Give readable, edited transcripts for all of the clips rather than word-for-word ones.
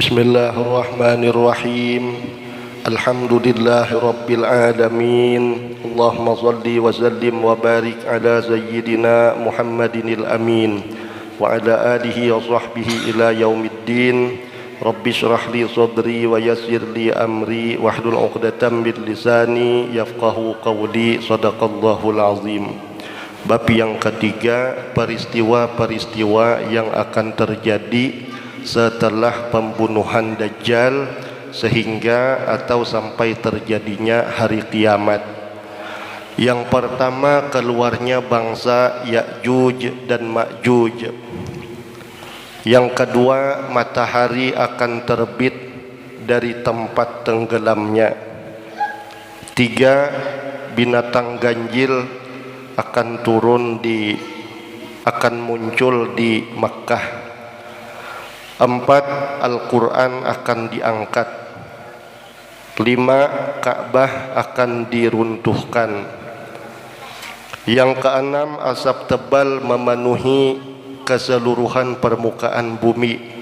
Bismillahirrahmanirrahim. Alhamdulillahi rabbil alamin. Allahumma salli wa sallim wa barik ala sayyidina Muhammadinil amin wa ala alihi wa sahbihi ila yaumiddin. Rabbi shrah li sadri wa yassir li amri wahlul 'uqdatam min lisani yafqahu qawli. Shadaqallahul azim. Bab yang ketiga, peristiwa-peristiwa yang akan terjadi setelah pembunuhan Dajjal sehingga atau sampai terjadinya hari kiamat. Yang pertama, keluarnya bangsa Ya'juj dan Ma'juj. Yang kedua, matahari akan terbit dari tempat tenggelamnya. Tiga, binatang ganjil akan muncul di Makkah. Empat, Al-Quran akan diangkat. Lima, Ka'bah akan diruntuhkan. Yang keenam, asap tebal memenuhi keseluruhan permukaan bumi.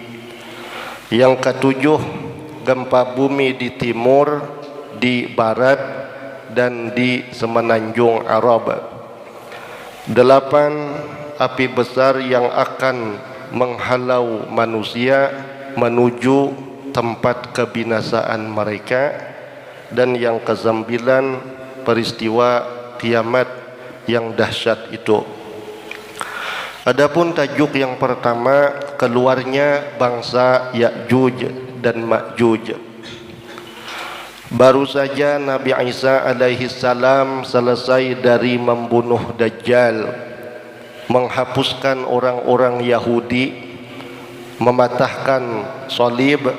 Yang ketujuh, gempa bumi di timur, di barat, dan di semenanjung Arab. Delapan, api besar yang akan menghalau manusia menuju tempat kebinasaan mereka. Dan yang kesembilan, peristiwa kiamat yang dahsyat itu. Adapun tajuk yang pertama, keluarnya bangsa Ya'juj dan Ma'juj. Baru saja Nabi Isa alaihi salam selesai dari membunuh Dajjal, menghapuskan orang-orang Yahudi, mematahkan salib,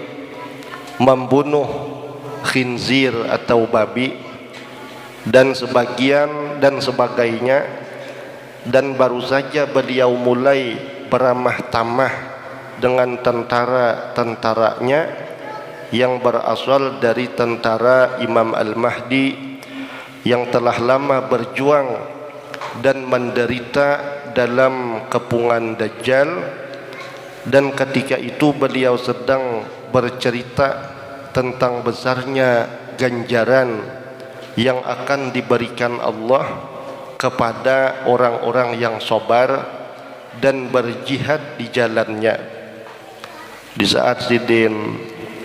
membunuh khinzir atau babi dan sebagainya. Dan baru saja beliau mulai beramah tamah dengan tentara-tentaranya yang berasal dari tentara Imam Al-Mahdi yang telah lama berjuang dan menderita dalam kepungan Dajjal. Dan ketika itu beliau sedang bercerita tentang besarnya ganjaran yang akan diberikan Allah kepada orang-orang yang sabar dan berjihad di jalannya. Di saat Zidin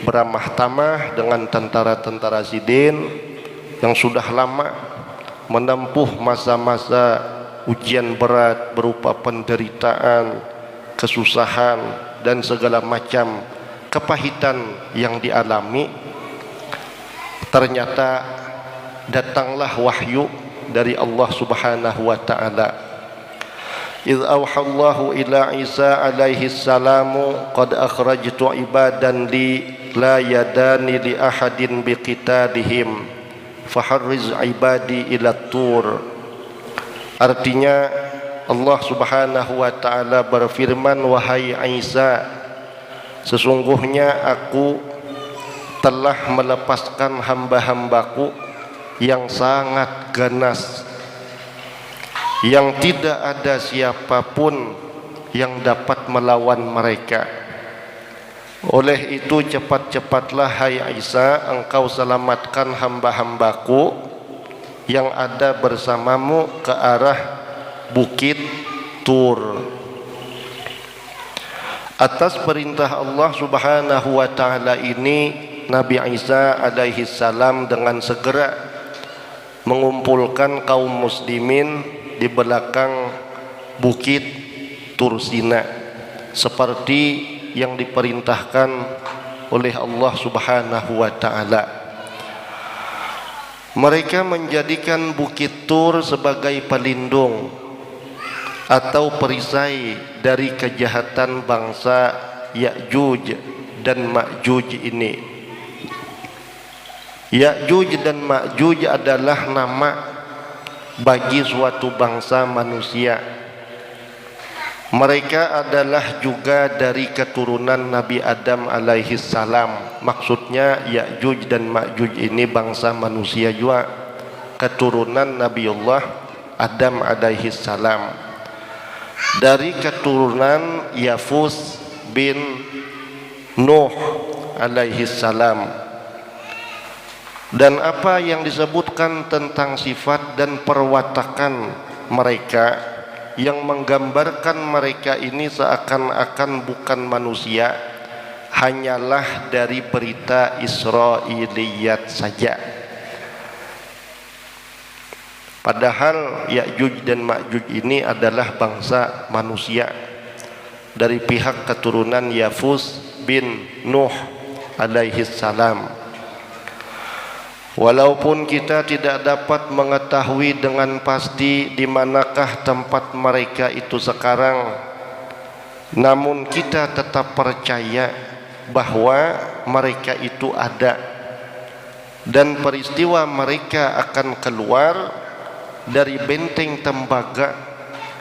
beramah tamah dengan tentara-tentara Zidin yang sudah lama menempuh masa-masa ujian berat berupa penderitaan, kesusahan, dan segala macam kepahitan yang dialami, ternyata datanglah wahyu dari Allah Subhanahu wa taala. Idz auhallahu ila Isa alaihi salamu qad akhrajtu ibadan li la yadani li ahadin biqitalihim faharriz ibadi ila tur. Artinya, Allah Subhanahu wa taala berfirman, wahai Isa, sesungguhnya aku telah melepaskan hamba-hambaku yang sangat ganas, yang tidak ada siapapun yang dapat melawan mereka. Oleh itu cepat-cepatlah hai Isa, engkau selamatkan hamba-hambaku yang ada bersamamu ke arah bukit Tur. Atas perintah Allah Subhanahu wa taala ini, Nabi Isa alaihi salam dengan segera mengumpulkan kaum muslimin di belakang bukit Tur Sina seperti yang diperintahkan oleh Allah Subhanahu wa taala. Mereka menjadikan bukit Tur sebagai pelindung atau perisai dari kejahatan bangsa Ya'juj dan Ma'juj ini. Ya'juj dan Ma'juj adalah nama bagi suatu bangsa manusia. Mereka adalah juga dari keturunan Nabi Adam alaihi salam. Maksudnya Ya'juj dan Ma'juj ini bangsa manusia juga, keturunan Nabiullah Adam alaihi salam. Dari keturunan Yafus bin Nuh alaihi salam. Dan apa yang disebutkan tentang sifat dan perwatakan mereka yang menggambarkan mereka ini seakan-akan bukan manusia hanyalah dari berita Israiliyat saja. Padahal Ya'juj dan Ma'juj ini adalah bangsa manusia dari pihak keturunan Yafus bin Nuh alaihi salam. Walaupun kita tidak dapat mengetahui dengan pasti di manakah tempat mereka itu sekarang, namun kita tetap percaya bahwa mereka itu ada dan peristiwa mereka akan keluar dari benteng tembaga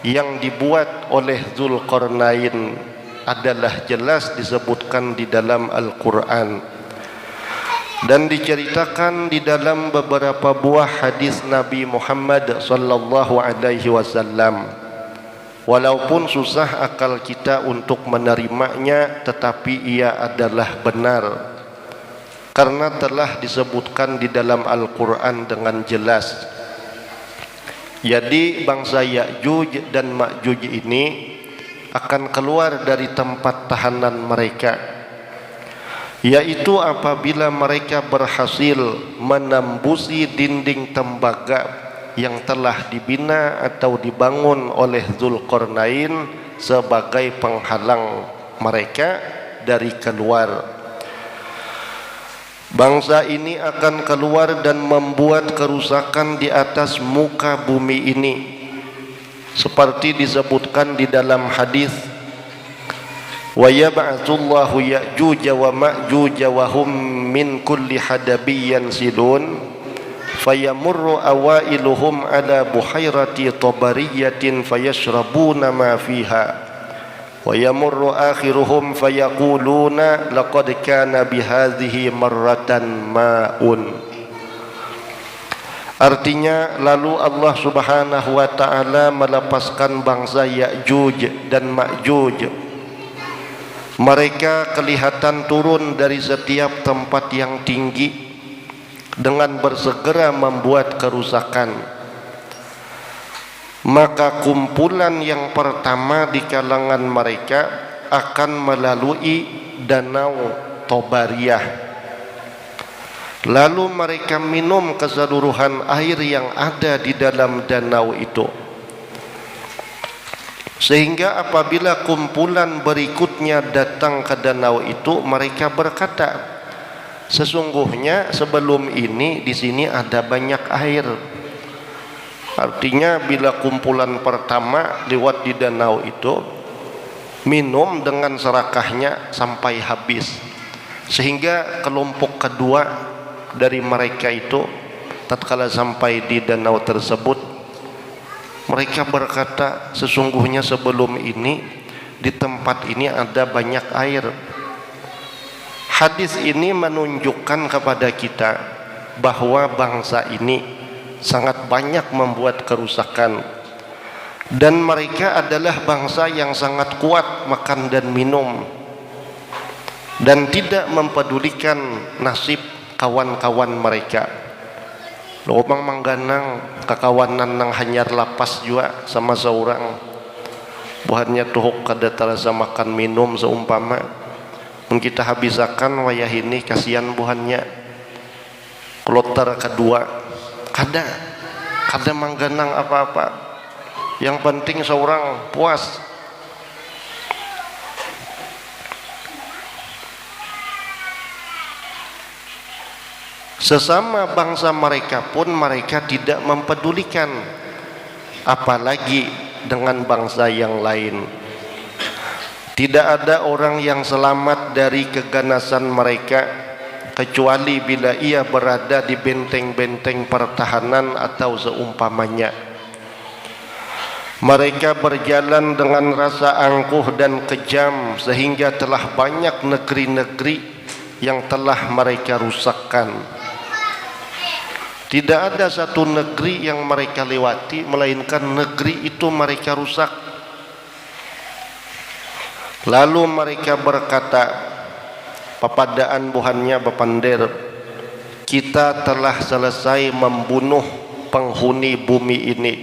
yang dibuat oleh Dzulqarnain adalah jelas disebutkan di dalam Al-Quran dan diceritakan di dalam beberapa buah hadis Nabi Muhammad sallallahu alaihi wasallam. Walaupun susah akal kita untuk menerimanya, tetapi ia adalah benar karena telah disebutkan di dalam Al-Quran dengan jelas. Jadi bangsa Ya'juj dan Ma'juj ini akan keluar dari tempat tahanan mereka, yaitu apabila mereka berhasil menembusi dinding tembaga yang telah dibina atau dibangun oleh Dzulqarnain sebagai penghalang mereka dari keluar. Bangsa ini akan keluar dan membuat kerusakan di atas muka bumi ini, seperti disebutkan di dalam hadis, wa yab'atsullahu Ya'juj wa Ma'juj wa hum min kulli hadabiyyan silun fayamurru awailuhum ala buhairati tabariyatin fayashrabuna ma fiha wa yamurru akhiruhum fayaquluna laqad kana bihadhihi marratan ma'un. Artinya, lalu Allah Subhanahu wa taala melepaskan bangsa Ya'juj dan Ma'juj. Mereka kelihatan turun dari setiap tempat yang tinggi dengan bersegera membuat kerusakan. Maka kumpulan yang pertama di kalangan mereka akan melalui danau Tobariyah. Lalu mereka minum keseluruhan air yang ada di dalam danau itu, sehingga apabila kumpulan berikutnya datang ke danau itu, mereka berkata, sesungguhnya sebelum ini di sini ada banyak air. Artinya bila kumpulan pertama lewat di danau itu, minum dengan serakahnya sampai habis, sehingga kelompok kedua dari mereka itu tatkala sampai di danau tersebut, mereka berkata, sesungguhnya sebelum ini di tempat ini ada banyak air. Hadis ini menunjukkan kepada kita bahwa bangsa ini sangat banyak membuat kerusakan, dan mereka adalah bangsa yang sangat kuat makan dan minum dan tidak mempedulikan nasib kawan-kawan mereka. Lobang mangganang kekawanan nang hanyar lapas juga sama seorang buahnya tuhuk kada terasa makan minum seumpama mun kita habisakan wayah ini kasihan buahnya. Kloter kedua kada mangganang apa-apa, yang penting seorang puas. Sesama bangsa mereka pun mereka tidak mempedulikan, apalagi dengan bangsa yang lain. Tidak ada orang yang selamat dari keganasan mereka kecuali bila ia berada di benteng-benteng pertahanan atau seumpamanya. Mereka berjalan dengan rasa angkuh dan kejam sehingga telah banyak negeri-negeri yang telah mereka rusakkan. Tidak ada satu negeri yang mereka lewati melainkan negeri itu mereka rusak. Lalu mereka berkata, Papadaan buhannya bepander, kita telah selesai membunuh penghuni bumi ini.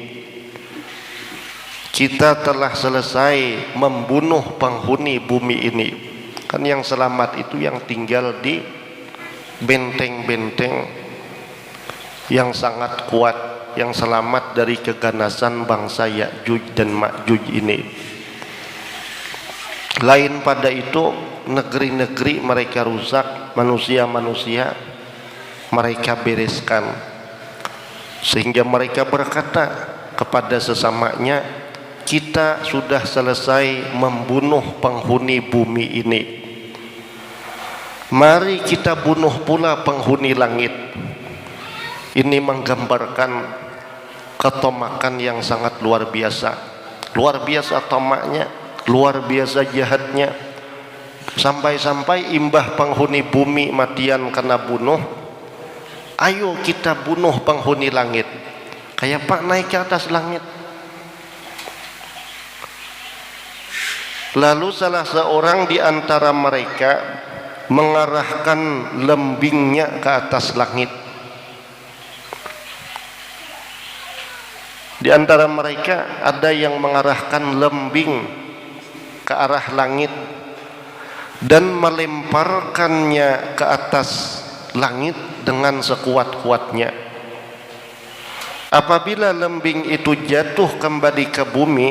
Kita telah selesai membunuh penghuni bumi ini. Kan yang selamat itu yang tinggal di benteng-benteng yang sangat kuat, yang selamat dari keganasan bangsa Ya'juj dan Ma'juj ini. Lain pada itu, negeri-negeri mereka rusak, manusia-manusia mereka bereskan, sehingga mereka berkata kepada sesamanya, kita sudah selesai membunuh penghuni bumi ini, mari kita bunuh pula penghuni langit. Ini menggambarkan ketomakan yang sangat luar biasa. Luar biasa tomaknya, luar biasa jahatnya, sampai-sampai imbah penghuni bumi matian kena bunuh, ayo kita bunuh penghuni langit. Kayak Pak naik ke atas langit. Lalu salah seorang di antara mereka mengarahkan lembingnya ke atas langit. Di antara mereka ada yang mengarahkan lembing ke arah langit dan melemparkannya ke atas langit dengan sekuat-kuatnya. Apabila lembing itu jatuh kembali ke bumi,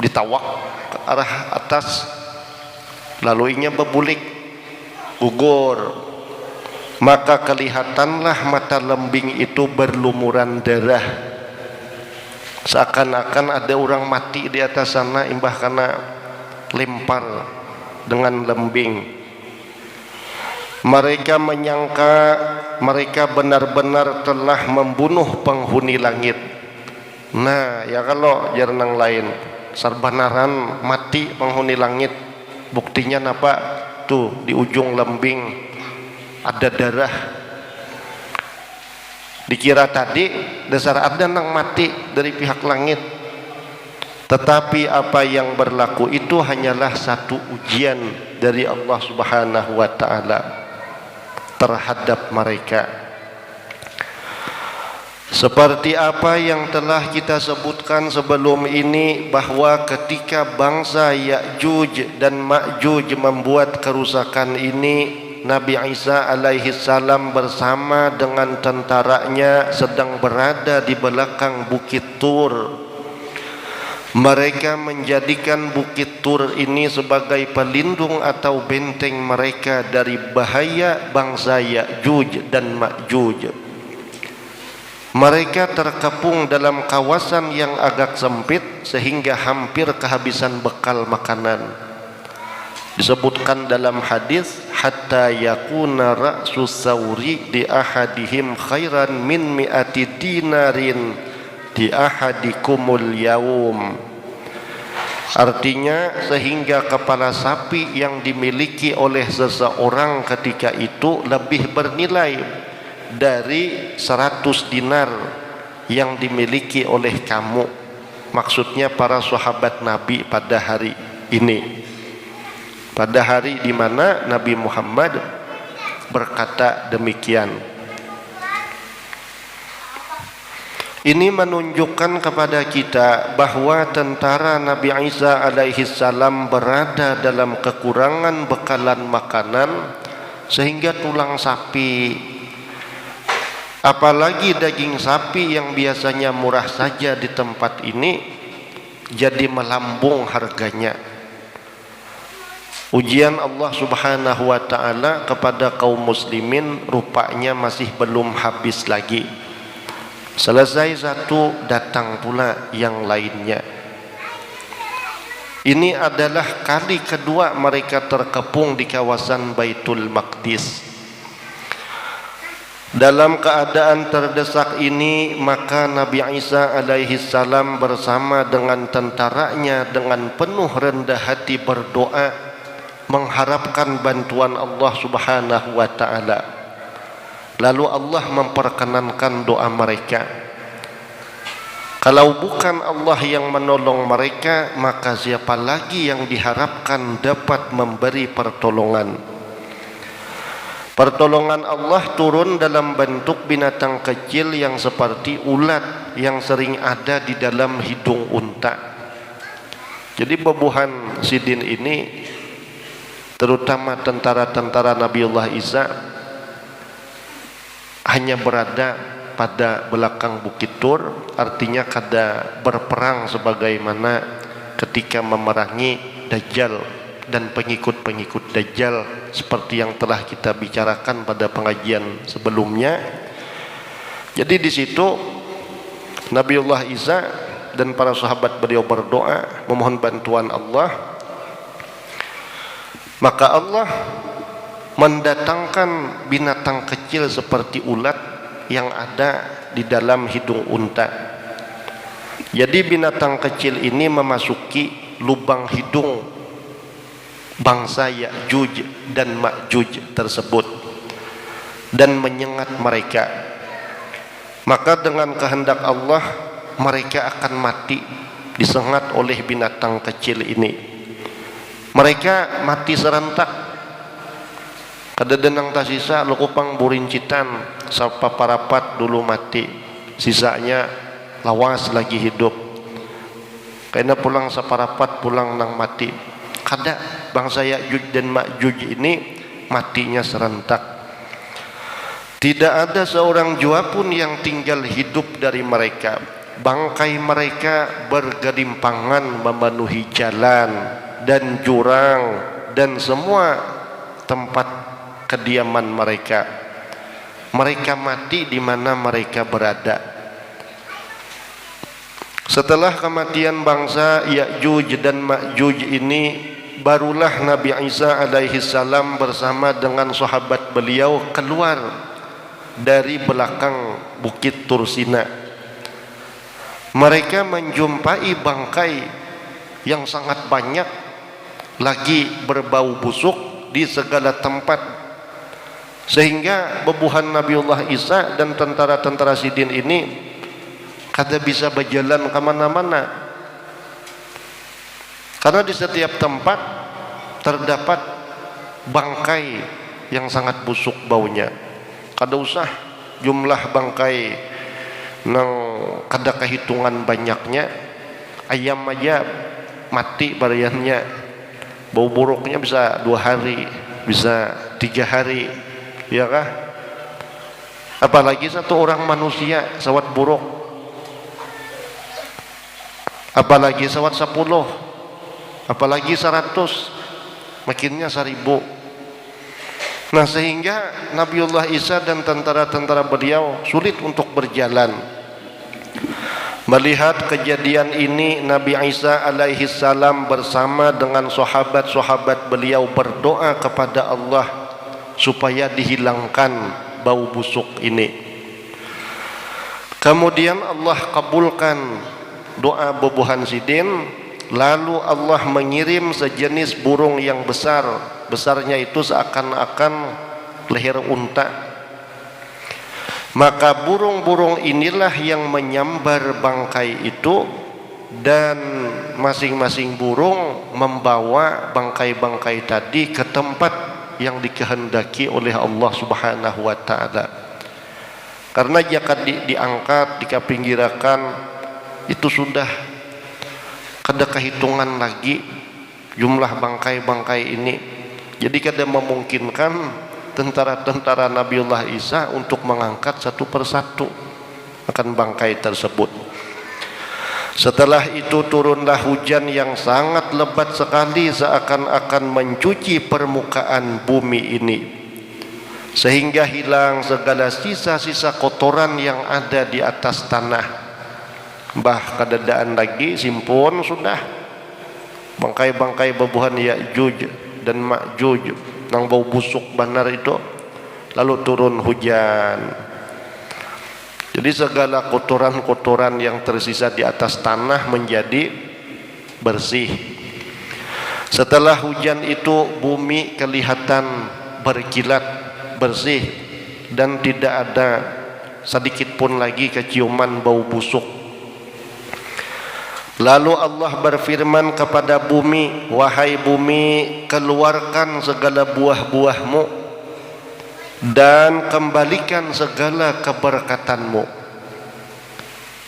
ditawak ke arah atas, lalu inya bebulik, gugur, maka kelihatanlah mata lembing itu berlumuran darah, seakan-akan ada orang mati di atas sana imbah karena lempar dengan lembing. Mereka menyangka mereka benar-benar telah membunuh penghuni langit. Nah, ya kalau jarang lain sarbanaran mati penghuni langit, buktinya apa? Tuh di ujung lembing ada darah. Dikira tadi dasar ada nang mati dari pihak langit, tetapi apa yang berlaku itu hanyalah satu ujian dari Allah Subhanahu wa Ta'ala terhadap mereka. Seperti apa yang telah kita sebutkan sebelum ini, bahwa ketika bangsa Ya'juj dan Ma'juj membuat kerusakan ini, Nabi Isa alaihi salam bersama dengan tentaranya sedang berada di belakang Bukit Tur. Mereka menjadikan Bukit Tur ini sebagai pelindung atau benteng mereka dari bahaya bangsa Ya'juj dan Ma'juj. Mereka terkepung dalam kawasan yang agak sempit sehingga hampir kehabisan bekal makanan. Disebutkan dalam hadis, hatta yakuna ra'su sawri di ahadihim khairan min mi'ati dinarin di ahadikumul yaum. Artinya sehingga kepala sapi yang dimiliki oleh seseorang ketika itu lebih bernilai dari 100 dinar yang dimiliki oleh kamu. Maksudnya para sahabat Nabi pada hari ini, pada hari di mana Nabi Muhammad berkata demikian. Ini menunjukkan kepada kita bahwa tentara Nabi Isa alaihi salam berada dalam kekurangan bekalan makanan, sehingga tulang sapi, apalagi daging sapi yang biasanya murah saja di tempat ini, jadi melambung harganya. Ujian Allah Subhanahu wa Ta'ala kepada kaum muslimin rupanya masih belum habis lagi. Selesai satu, datang pula yang lainnya. Ini adalah kali kedua mereka terkepung di kawasan Baitul Maqdis. Dalam keadaan terdesak ini, maka Nabi Isa alaihi salam bersama dengan tentaranya dengan penuh rendah hati berdoa, mengharapkan bantuan Allah Subhanahu wa Ta'ala. Lalu Allah memperkenankan doa mereka. Kalau bukan Allah yang menolong mereka, maka siapa lagi yang diharapkan dapat memberi pertolongan? Pertolongan Allah turun dalam bentuk binatang kecil yang seperti ulat yang sering ada di dalam hidung unta. Jadi bebuhan Sidin ini, terutama tentara-tentara Nabiullah Isa, hanya berada pada belakang Bukit Tur, artinya kada berperang sebagaimana ketika memerangi Dajjal dan pengikut-pengikut Dajjal seperti yang telah kita bicarakan pada pengajian sebelumnya. Jadi di situ Nabiullah Isa dan para sahabat beliau berdoa memohon bantuan Allah, maka Allah mendatangkan binatang kecil seperti ulat yang ada di dalam hidung unta. Jadi binatang kecil ini memasuki lubang hidung bangsa Ya'juj dan Ma'juj tersebut dan menyengat mereka. Maka dengan kehendak Allah mereka akan mati disengat oleh binatang kecil ini. Mereka mati serentak. Kada denang tasisa lekupang burincitan sapa parapat dulu mati, sisanya lawas lagi hidup. Karena pulang saparapat pulang nang mati. Kada bangsa Ya'juj dan Ma'juj ini matinya serentak. Tidak ada seorang jua pun yang tinggal hidup dari mereka. Bangkai mereka bergelimpangan memenuhi jalan dan jurang dan semua tempat kediaman mereka. Mereka mati di mana mereka berada. Setelah kematian bangsa Ya'juj dan Ma'juj ini, barulah Nabi Isa alaihi salam bersama dengan sahabat beliau keluar dari belakang Bukit Tursina. Mereka menjumpai bangkai yang sangat banyak lagi berbau busuk di segala tempat, sehingga bebuhan Nabiullah Isa dan tentara-tentara Sidin ini kada bisa berjalan kemana-mana, karena di setiap tempat terdapat bangkai yang sangat busuk baunya. Kada usah jumlah bangkai nang kada kehitungan banyaknya, ayam aja mati bariannya, bau buruknya bisa 2 hari, bisa 3 hari, ya kah? Apalagi satu orang manusia sawat buruk, apalagi sawat 10, apalagi 100, makinnya 1000. Nah, sehingga Nabiullah Isa dan tentara-tentara beliau sulit untuk berjalan. Melihat kejadian ini, Nabi Isa alaihi salam bersama dengan sahabat-sahabat beliau berdoa kepada Allah supaya dihilangkan bau busuk ini. Kemudian Allah kabulkan doa bebuhan Sidin. Lalu Allah mengirim sejenis burung yang besar, besarnya itu seakan-akan leher unta. Maka burung-burung inilah yang menyambar bangkai itu, dan masing-masing burung membawa bangkai-bangkai tadi ke tempat yang dikehendaki oleh Allah Subhanahu wa taala. Karena jika diangkat, dikapinggirakan, itu sudah kada kehitungan lagi jumlah bangkai-bangkai ini. Jadi kada memungkinkan tentara-tentara Nabiullah Isa untuk mengangkat satu persatu akan bangkai tersebut. Setelah itu turunlah hujan yang sangat lebat sekali, seakan-akan mencuci permukaan bumi ini, sehingga hilang segala sisa-sisa kotoran yang ada di atas tanah. Bah kadadaan lagi simpun sudah bangkai-bangkai bebuhan Ya'juj dan Ma'juj nang bau busuk benar itu. Lalu turun hujan, jadi segala kotoran-kotoran yang tersisa di atas tanah menjadi bersih. Setelah hujan itu bumi kelihatan berkilat bersih dan tidak ada sedikit pun lagi keciuman bau busuk. Lalu Allah berfirman kepada bumi, wahai bumi, keluarkan segala buah-buahmu dan kembalikan segala keberkatanmu.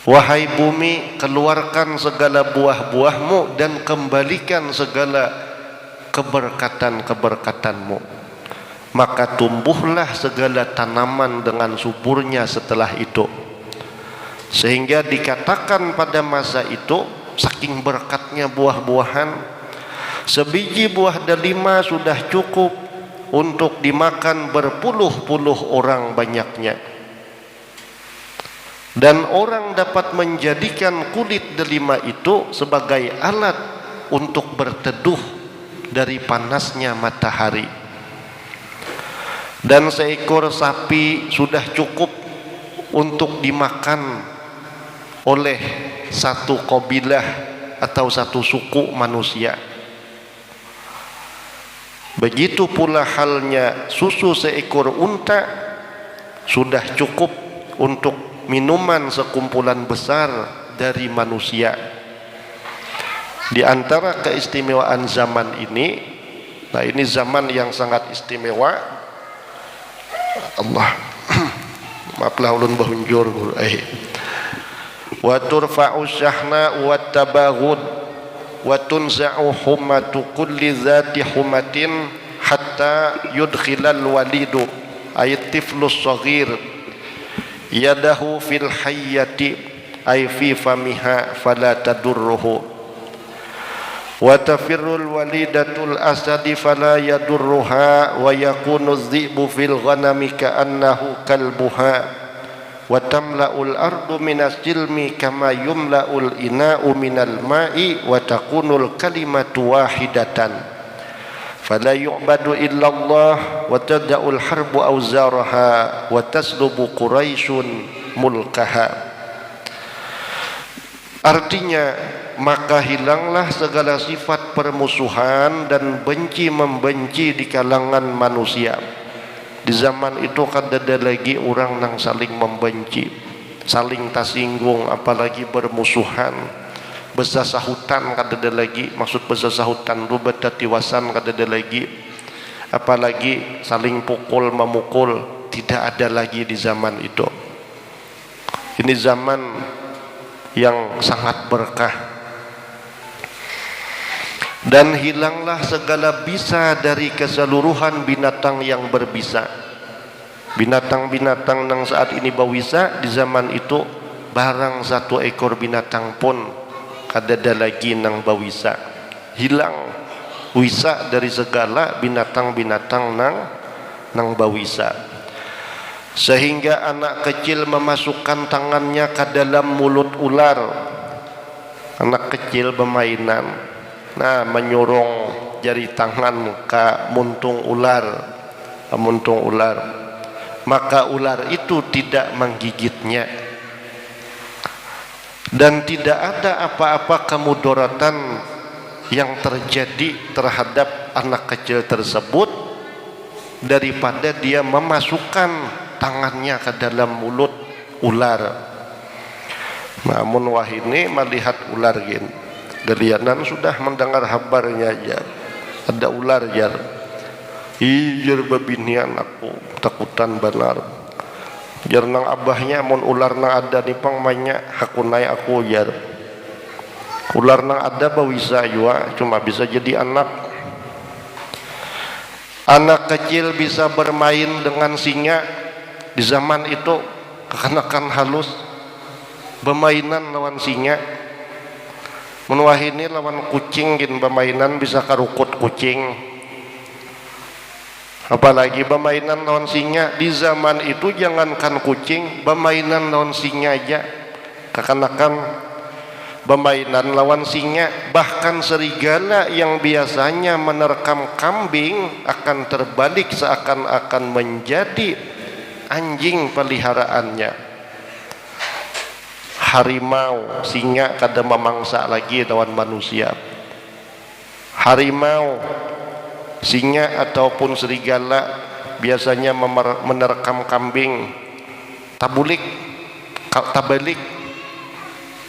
Wahai bumi, keluarkan segala buah-buahmu dan kembalikan segala keberkatan-keberkatanmu. Maka tumbuhlah segala tanaman dengan suburnya setelah itu. Sehingga dikatakan pada masa itu, saking berkatnya buah-buahan, sebiji buah delima sudah cukup untuk dimakan berpuluh-puluh orang banyaknya. Dan orang dapat menjadikan kulit delima itu sebagai alat untuk berteduh dari panasnya matahari. Dan seekor sapi sudah cukup untuk dimakan oleh satu kabilah atau satu suku manusia. Begitu pula halnya susu seekor unta sudah cukup untuk minuman sekumpulan besar dari manusia. Di antara keistimewaan zaman ini, nah ini zaman yang sangat istimewa. Allah maaflah ulun bahunjur wa turfa'u syahna wa tabaghud wa tunza'u humatu kulli zati humatin hatta yudkhilal walidu ay tiflus saghir yadahu fil hayyati ay fi famiha fala tadurruhu wa tafirrul walidatul asadi fala yadurruha wa yakunu dhi'bu fil ghanami ka'annahu kalbuha wa tamla'ul ardu minas jilmi kama yumla'ul ina'u minal ma'i wa takunul kalimatu wahidatan fala yu'badu illallah wa tada'ul harbu awzaraha wa taslubu quraisyun mulkaha. Artinya, maka hilanglah segala sifat permusuhan dan benci membenci di kalangan manusia. Di zaman itu kan ada lagi orang yang saling membenci, saling tersinggung, apalagi bermusuhan, besasahutan kan ada lagi, maksud besasahutan rubat tiwasan kan ada lagi, apalagi saling pukul memukul, tidak ada lagi di zaman itu. Ini zaman yang sangat berkah. Dan hilanglah segala bisa dari keseluruhan binatang yang berbisa. Binatang-binatang yang saat ini bawisa, di zaman itu barang satu ekor binatang pun ada lagi nang bawisa. Hilang wisa dari segala binatang-binatang nang bawisa. Sehingga anak kecil memasukkan tangannya ke dalam mulut ular. Anak kecil bermainan, nah menyurung jari tangan ke muntung ular, maka ular itu tidak menggigitnya dan tidak ada apa-apa kemudaratan yang terjadi terhadap anak kecil tersebut daripada dia memasukkan tangannya ke dalam mulut ular. Namun wahini melihat ular gini, Gelianan sudah mendengar kabarnya aja, ada ular jar. Ijar babinian aku takutan benar. Jar nang abahnya mon ular nang ada nih pang banyak aku naik aku jar. Ular nang ada bawisa jua cuma bisa jadi anak. Anak kecil bisa bermain dengan singa di zaman itu, kekanakan halus bermainan lawan singa. Menwahini lawan kucing gin bermainan bisa karukut kucing, apalagi bermainan lawan singa. Di zaman itu jangankan kucing, bermainan lawan singa aja kekanakan bermainan lawan singa. Bahkan serigala yang biasanya menerkam kambing akan terbalik seakan-akan menjadi anjing peliharaannya. Harimau, singa kada memangsa lagi lawan manusia. Harimau, singa ataupun serigala biasanya menerkam kambing, tabalik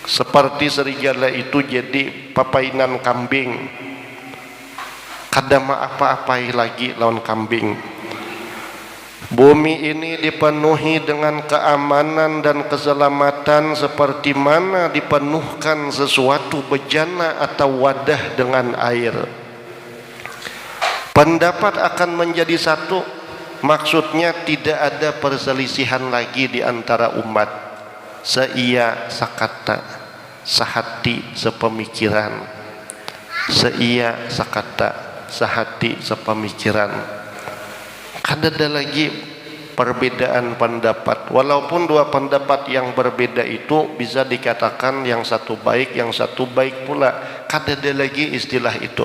seperti serigala itu jadi papainan kambing, kadang apa-apai lagi lawan kambing. Bumi ini dipenuhi dengan keamanan dan keselamatan seperti mana dipenuhkan sesuatu bejana atau wadah dengan air. Pendapat akan menjadi satu, maksudnya tidak ada perselisihan lagi di antara umat. Seia sakata, sehati sepemikiran. Seia sakata, sehati sepemikiran. Kada ada lagi perbedaan pendapat. Walaupun dua pendapat yang berbeda itu bisa dikatakan yang satu baik, yang satu baik pula. Kada ada lagi istilah itu.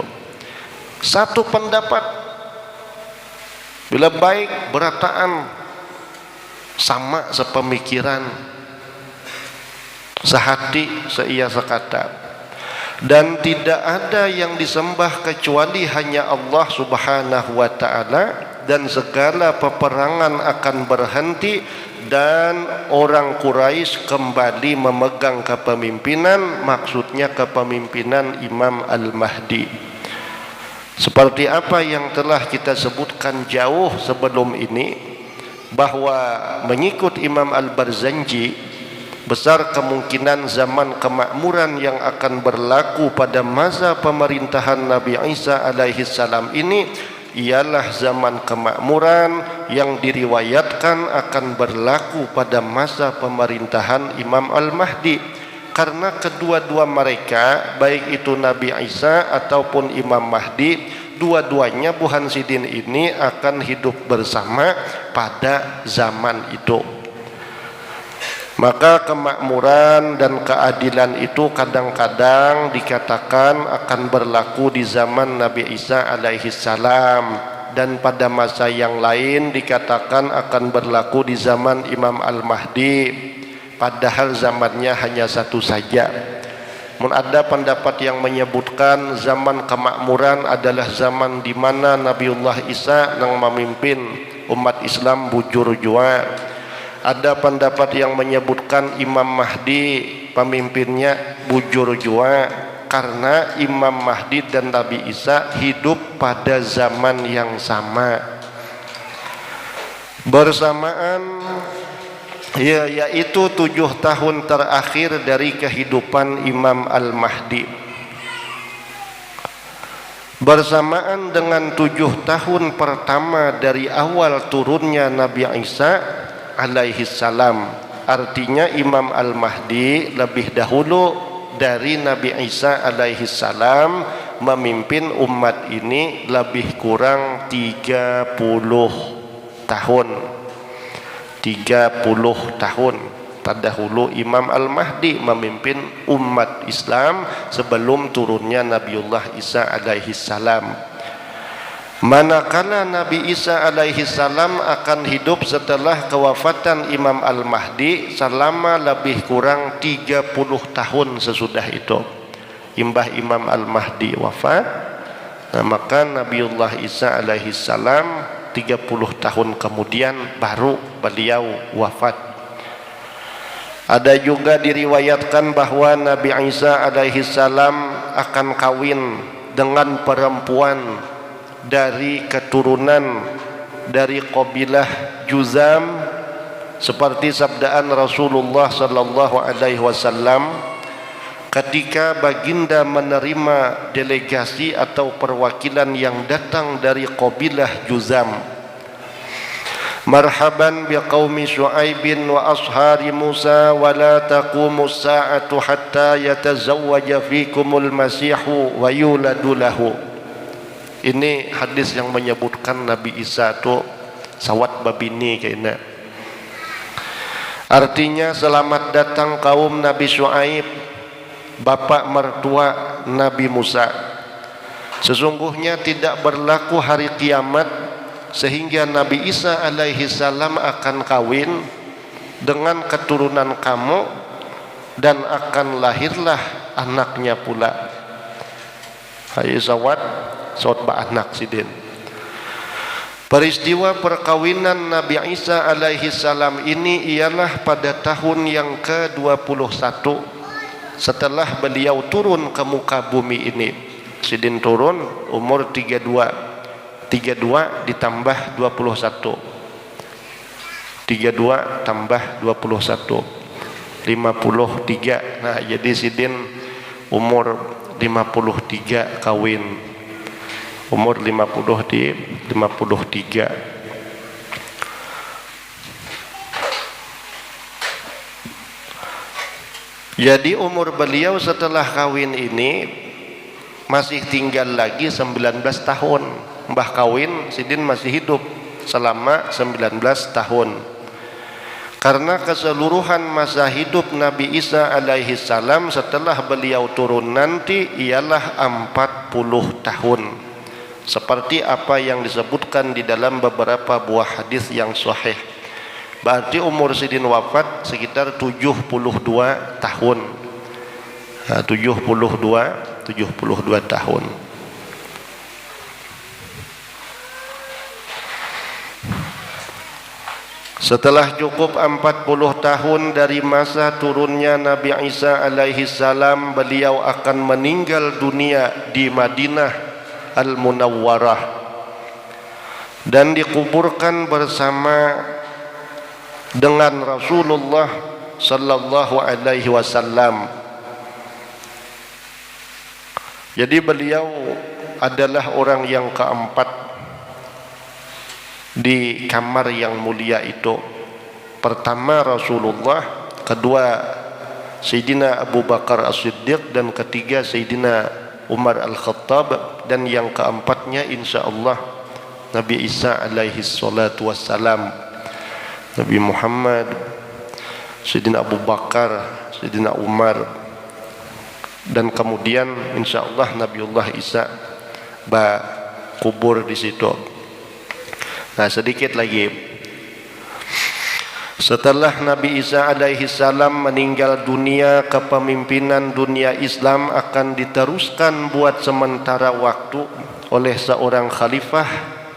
Satu pendapat bila baik berataan sama sepemikiran, sehati seia sekata, dan tidak ada yang disembah kecuali hanya Allah Subhanahu wa ta'ala, dan segala peperangan akan berhenti dan orang Quraisy kembali memegang kepemimpinan, maksudnya kepemimpinan Imam Al-Mahdi. Seperti apa yang telah kita sebutkan jauh sebelum ini, bahwa mengikut Imam Al-Barzanji besar kemungkinan zaman kemakmuran yang akan berlaku pada masa pemerintahan Nabi Isa alaihi salam ini ialah zaman kemakmuran yang diriwayatkan akan berlaku pada masa pemerintahan Imam Al-Mahdi, karena kedua-dua mereka, baik itu Nabi Isa ataupun Imam Mahdi, dua-duanya Buhan Sidin ini akan hidup bersama pada zaman itu. Maka kemakmuran dan keadilan itu kadang-kadang dikatakan akan berlaku di zaman Nabi Isa alaihi salam, dan pada masa yang lain dikatakan akan berlaku di zaman Imam Al-Mahdi, padahal zamannya hanya satu saja. Ada pendapat yang menyebutkan zaman kemakmuran adalah zaman di mana Nabiullah Isa yang memimpin umat Islam bujur jua. Ada pendapat yang menyebutkan Imam Mahdi pemimpinnya bujur jua, karena Imam Mahdi dan Nabi Isa hidup pada zaman yang sama bersamaan, yaitu 7 tahun terakhir dari kehidupan Imam Al-Mahdi. Bersamaan dengan 7 tahun pertama dari awal turunnya Nabi Isa alaihi salam, artinya Imam Al-Mahdi lebih dahulu dari Nabi Isa alaihi salam memimpin umat ini lebih kurang 30 tahun. 30 tahun terdahulu Imam Al-Mahdi memimpin umat Islam sebelum turunnya Nabiullah Isa alaihi salam. Manakala Nabi Isa alaihi salam akan hidup setelah kewafatan Imam Al-Mahdi selama lebih kurang 30 tahun sesudah itu. Imbah Imam Al-Mahdi wafat, maka Nabiullah Isa alaihi salam 30 tahun kemudian baru beliau wafat. Ada juga diriwayatkan bahwa Nabi Isa alaihi salam akan kawin dengan perempuan dari keturunan dari kabilah Juzam, seperti sabdaan Rasulullah sallallahu alaihi wasallam ketika baginda menerima delegasi atau perwakilan yang datang dari kabilah Juzam. Marhaban biqaumi Syu'aibin wa ashari Musa wa la taqumus sa'atu hatta yatazawwaja fikumul masihu wa yuladu lahu. Ini hadis yang menyebutkan Nabi Isa itu sawat babini kayaknya. Artinya selamat datang kaum Nabi Syu'aib, bapak mertua Nabi Musa. Sesungguhnya tidak berlaku hari kiamat sehingga Nabi Isa alaihi salam akan kawin dengan keturunan kamu dan akan lahirlah anaknya pula. Hai sawat ba anak sidin. Peristiwa perkawinan Nabi Isa alaihi salam ini ialah pada tahun yang ke-21 setelah beliau turun ke muka bumi ini. Sidin turun umur 32 ditambah 21, 32 tambah 21, 53. Nah jadi Sidin umur 53 kawin, umur 50 di 53. Jadi umur beliau setelah kawin ini masih tinggal lagi 19 tahun. Mbah kawin, Sidin masih hidup selama 19 tahun. Karena keseluruhan masa hidup Nabi Isa alaihi salam setelah beliau turun nanti ialah 40 tahun. Seperti apa yang disebutkan di dalam beberapa buah hadis yang sahih. Berarti umur Sidin wafat sekitar 72 tahun. Nah, 72 tahun. Setelah cukup 40 tahun dari masa turunnya Nabi Isa alaihi salam, beliau akan meninggal dunia di Madinah Al-Munawwarah dan dikuburkan bersama dengan Rasulullah sallallahu alaihi wasallam. Jadi beliau adalah orang yang keempat di kamar yang mulia itu. Pertama Rasulullah, kedua Sayyidina Abu Bakar As-Siddiq, dan ketiga Sayyidina Umar Al-Khattab, dan yang keempatnya insyaallah Nabi Isa alaihi salatu wassalam. Nabi Muhammad, Sayyidina Abu Bakar, Sayyidina Umar, dan kemudian insyaallah Nabiullah Isa kubur di situ. Nah, sedikit lagi. Setelah Nabi Isa alaihi salam meninggal dunia, kepemimpinan dunia Islam akan diteruskan buat sementara waktu oleh seorang khalifah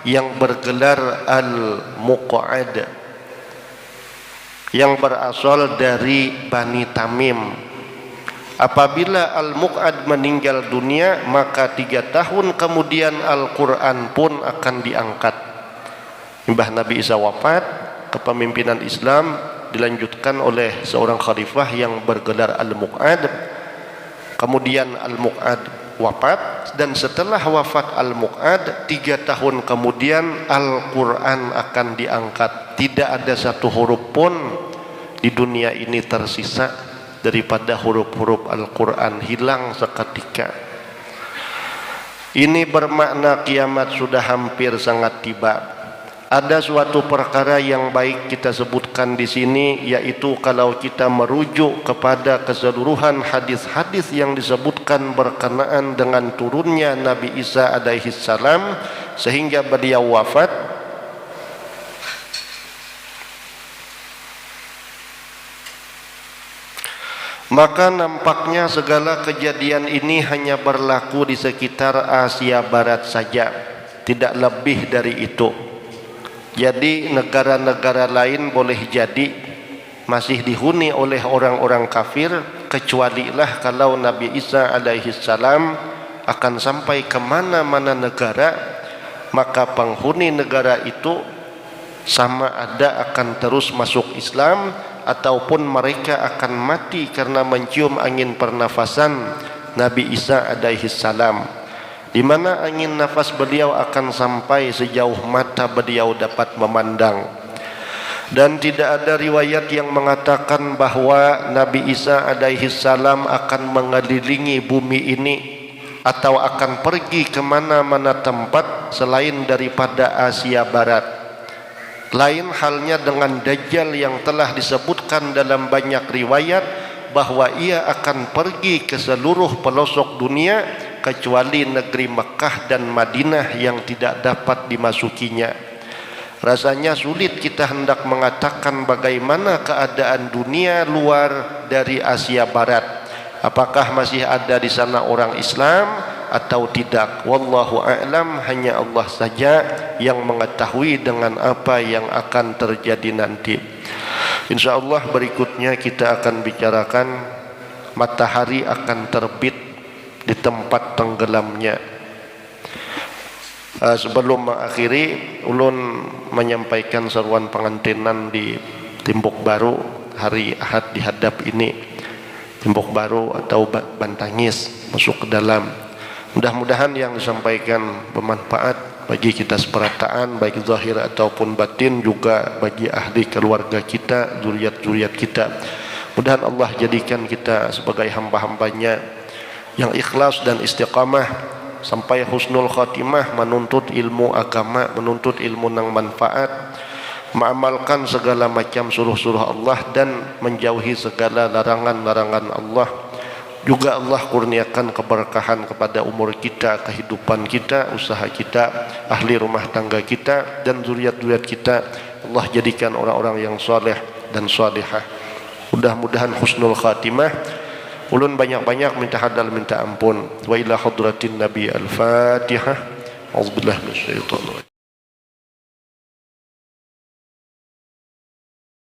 yang bergelar Al-Muq'ad, yang berasal dari Bani Tamim. Apabila Al-Muq'ad meninggal dunia, maka 3 tahun kemudian Al-Quran pun akan diangkat. Mbah Nabi Isa wafat, kepemimpinan Islam dilanjutkan oleh seorang khalifah yang bergelar Al-Muq'ad. Kemudian Al-Muq'ad wafat, dan setelah wafat Al-Muq'ad 3 tahun kemudian Al-Quran akan diangkat. Tidak ada satu huruf pun di dunia ini tersisa daripada huruf-huruf Al-Quran, hilang seketika. Ini bermakna kiamat sudah hampir sangat tiba. Ada suatu perkara yang baik kita sebutkan di sini, yaitu kalau kita merujuk kepada keseluruhan hadis-hadis yang disebutkan berkenaan dengan turunnya Nabi Isa alaihi salam sehingga beliau wafat, maka nampaknya segala kejadian ini hanya berlaku di sekitar Asia Barat saja, tidak lebih dari itu. Jadi negara-negara lain boleh jadi masih dihuni oleh orang-orang kafir, kecualilah kalau Nabi Isa alaihi salam akan sampai ke mana-mana negara, maka penghuni negara itu sama ada akan terus masuk Islam ataupun mereka akan mati karena mencium angin pernafasan Nabi Isa alaihi salam, di mana angin nafas beliau akan sampai sejauh mata beliau dapat memandang. Dan tidak ada riwayat yang mengatakan bahwa Nabi Isa alaihi salam akan mengelilingi bumi ini atau akan pergi ke mana-mana tempat selain daripada Asia Barat. Lain halnya dengan Dajjal yang telah disebutkan dalam banyak riwayat bahwa ia akan pergi ke seluruh pelosok dunia kecuali negeri Mekah dan Madinah yang tidak dapat dimasukinya. Rasanya sulit kita hendak mengatakan bagaimana keadaan dunia luar dari Asia Barat. Apakah masih ada di sana orang Islam atau tidak? Wallahu a'lam, hanya Allah saja yang mengetahui dengan apa yang akan terjadi nanti. Insyaallah berikutnya kita akan bicarakan matahari akan terbit di tempat tenggelamnya. Sebelum mengakhiri, ulun menyampaikan seruan pengantinan di Timbuk Baru hari Ahad dihadap ini. Timbuk Baru atau Bantangis masuk ke dalam. Mudah-mudahan yang disampaikan bermanfaat bagi kita seperataan, baik zahir ataupun batin, juga bagi ahli keluarga kita, zuriat-zuriat kita. Mudah-mudahan Allah jadikan kita sebagai hamba-hambanya yang ikhlas dan istiqamah sampai husnul khatimah, menuntut ilmu agama, menuntut ilmu yang manfaat, mengamalkan segala macam suruh-suruh Allah dan menjauhi segala larangan-larangan Allah. Juga Allah kurniakan keberkahan kepada umur kita, kehidupan kita, usaha kita, ahli rumah tangga kita dan zuriat-zuriat kita. Allah jadikan orang-orang yang soleh dan solehah. Mudah-mudahan husnul khatimah. Ulun banyak-banyak minta hadal, minta ampun. Wa ila hadratin Nabi al-Fatihah. Auzubillahi minasyaitonir rajim.